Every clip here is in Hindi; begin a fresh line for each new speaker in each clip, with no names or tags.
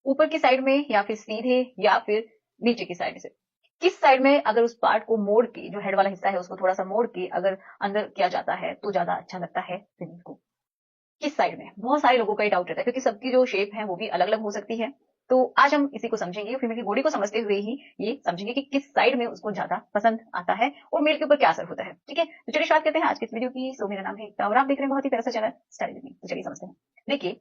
ऊपर की साइड में या फिर सीधे या फिर नीचे की साइड से? किस साइड में अगर उस पार्ट को मोड़ के, जो हेड वाला हिस्सा है उसको थोड़ा-सा मोड़ के अगर अंदर किया जाता है तो ज़्यादा अच्छा लगता है फीमेल को? किस साइड में? बहुत सारे लोगों का ये डाउट रहता है क्योंकि सबकी जो शेप है वो भी अलग-अलग हो सकती है। तो आज हम इसी को समझेंगे, फीमेल की बॉडी को समझते हुए ही ये समझेंगे कि किस साइड में उसको ज़्यादा पसंद आता है और मेल के ऊपर क्या असर होता है। ठीक है? तो चलिए स्टार्ट करते हैं आज की इस वीडियो की। सो मेरा नाम है एकता और आप देख रहे हैं बहुत ही प्यारा सा चैनल स्टाइल विद मी। तो चलिए समझते हैं। देखिए,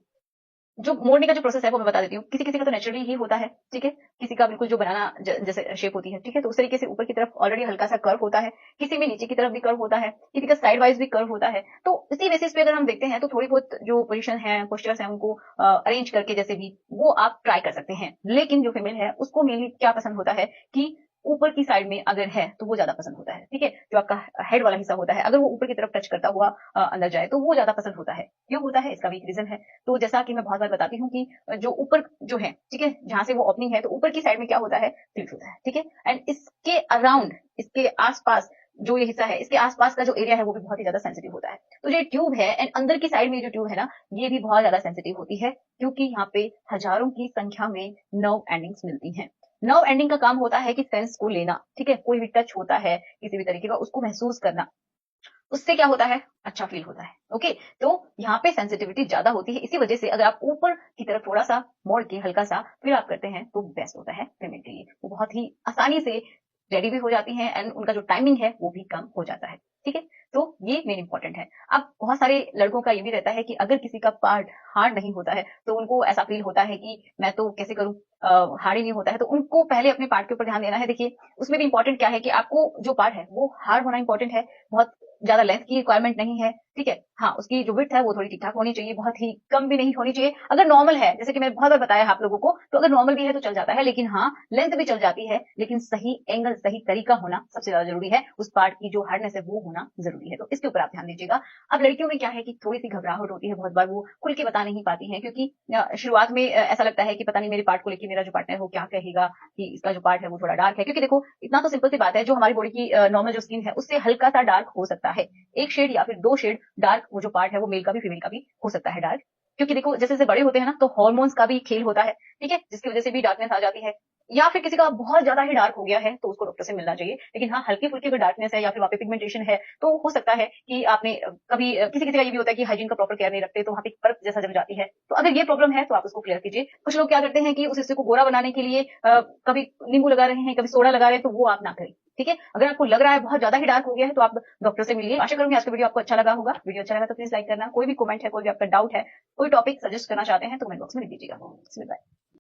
जो मोड़ने का जो प्रोसेस है वो मैं बता देती हूँ। किसी-किसी का तो नेचुरली ही होता है, ठीक है? किसी का बिल्कुल जो बनाना जैसे शेप होती है, ठीक है? तो उस तरीके से ऊपर की तरफ ऑलरेडी हल्का-सा कर्व होता है, किसी में नीचे की तरफ भी कर्व होता है, किसी का साइड वाइज़ भी कर्व होता है। तो इसी बेसिस पे अगर हम देखते हैं तो थोड़ी बहुत जो पोज़ीशन है, पोस्चर्स हैं उनको अरेंज करके जैसे भी वो आप ट्राई कर सकते हैं। लेकिन जो फीमेल है उसको मेनली क्या पसंद होता है कि ऊपर की साइड में अगर है तो वो ज़्यादा पसंद होता है, ठीक है? जो आपका हेड वाला हिस्सा होता है, अगर वो ऊपर की तरफ टच करता हुआ अंदर जाए तो वो ज़्यादा पसंद होता है। क्यों होता है? इसका भी एक रीज़न है। तो जैसा कि मैं बहुत बार बताती हूँ कि जो ऊपर जो है, ठीक है? जहाँ से वो ओपनिंग है, तो ऊपर की साइड में क्या होता है? प्लीट होता है, ठीक है? एंड इसके अराउंड, इसके आस-पास जो ये हिस्सा है, इसके आस-पास का जो एरिया है, वो भी बहुत ही ज़्यादा सेंसिटिव होता है। तो जो ये ट्यूब है एंड अंदर की साइड में ये जो ट्यूब है ना, ये भी बहुत ज़्यादा सेंसिटिव होती है, क्योंकि यहाँ पे हज़ारों की संख्या में नर्व एंडिंग्स मिलती हैं। नर्व एंडिंग का काम होता है कि सेंस को लेना, ठीक है? कोई भी टच होता है, किसी भी तरीके का, उसको महसूस करना। उससे क्या होता है? अच्छा फ़ील होता है, ओके? तो यहाँ पे सेंसिटिविटी ज़्यादा होती है, इसी वजह से अगर आप ऊपर की तरफ थोड़ा-सा मोड़ के हल्का-सा फिर आप करते हैं, तो बेस्ट होता है पेमेंट के लिए। वो बहुत ही आसानी से रेडी भी हो जाती हैं एंड उनका जो टाइमिंग है, वो भी कम हो जाता है, ठीक है? तो ये मेन इम्पोर्टेंट है। अब बहुत सारे लड़कों का ये भी रहता है कि अगर किसी का पार्ट हार्ड नहीं होता है, तो उनको ऐसा फ़ील होता है कि मैं तो कैसे करूँ हार्ड ही नहीं होता है, तो उनको पहले अपने पार्ट के ऊपर ध्यान देना है। देखिए, उसमें भी इम्पोर्टेंट क्या है कि आपको जो पार्ट है, वो हार्ड होना इम्पोर्टेंट है, बहुत ज़्यादा लेंथ की रिक्वायरमेंट नहीं है, ठीक है? हाँ, उसकी जो विड्थ है वो थोड़ी ठीक-ठाक होनी चाहिए, बहुत ही कम भी नहीं होनी चाहिए। अगर नॉर्मल है, जैसे कि मैंने बहुत बार बताया है आप लोगों को, तो अगर नॉर्मल भी है तो चल जाता है, लेकिन हाँ, लेंथ भी चल जाती है, लेकिन सही एंगल, सही तरीका होना सबसे ज़्यादा ज़रूरी है। उस पार्ट की जो हार्डनेस है वो होना ज़रूरी है, तो इसके ऊपर आप ध्यान दीजिएगा। अब लड़कियों में क्या है कि थोड़ी-सी घबराहट होती है, बहुत बार वो खुल के बता नहीं पाती हैं क्योंकि शुरुआत में ऐसा लगता है कि पता नहीं मेरे पार्ट को लेके मेरा जो पार्टनर है वो क्या कहेगा कि इसका जो पार्ट है वो थोड़ा डार्क है। क्योंकि देखो, इतना तो सिंपल सी बात है, जो हमारी बॉडी की नॉर्मल जो स्किन है, उससे हल्का-सा डार्क हो सकता है। 1 शेड या फिर 2 शेड डार्क वो जो पार्ट है वो मेल का भी फीमेल का भी हो सकता है डार्क। क्योंकि देखो जैसे-जैसे बड़े होते हैं ना तो हार्मोन्स का भी खेल होता है, ठीक है? जिसकी वज़ह से भी डार्कनेस आ जाती है। या फिर किसी का बहुत ज़्यादा ही डार्क हो गया है तो उसको डॉक्टर से मिलना चाहिए। लेकिन हाँ, हल्की-फुल्की अगर डार्कनेस है या फिर वहाँ पे पिगमेंटेशन है तो हो सकता है कि आपने कभी किसी-किसी का ये भी होता है कि हाइजीन का प्रॉपर केयर नहीं रखते तो वहाँ पे परत जैसा जम जाती है। तो अगर ये प्रॉब्लम है तो आप उसको क्लियर कीजिए। कुछ लोग क्या करते हैं कि उस हिस्से को गोरा बनाने के लिए कभी नींबू लगा रहे हैं, कभी सोडा लगा रहे हैं तो वो आप ना करें। ठीक है? अगर आपको लग रहा है बहुत ज़्यादा ही डार्क हो गया है तो आप डॉक्टर से मिलिए। आशा करूँगी आज का वीडियो आपको अच्छा लगा होगा। वीडियो अच्छा लगा तो प्लीज़ लाइक करना। कोई भी कमेंट है, कोई भी आपका डाउट है, कोई टॉपिक सजेस्ट करना चाहते हैं तो कमेंट बॉक्स में लिख दीजिएगा। बाय।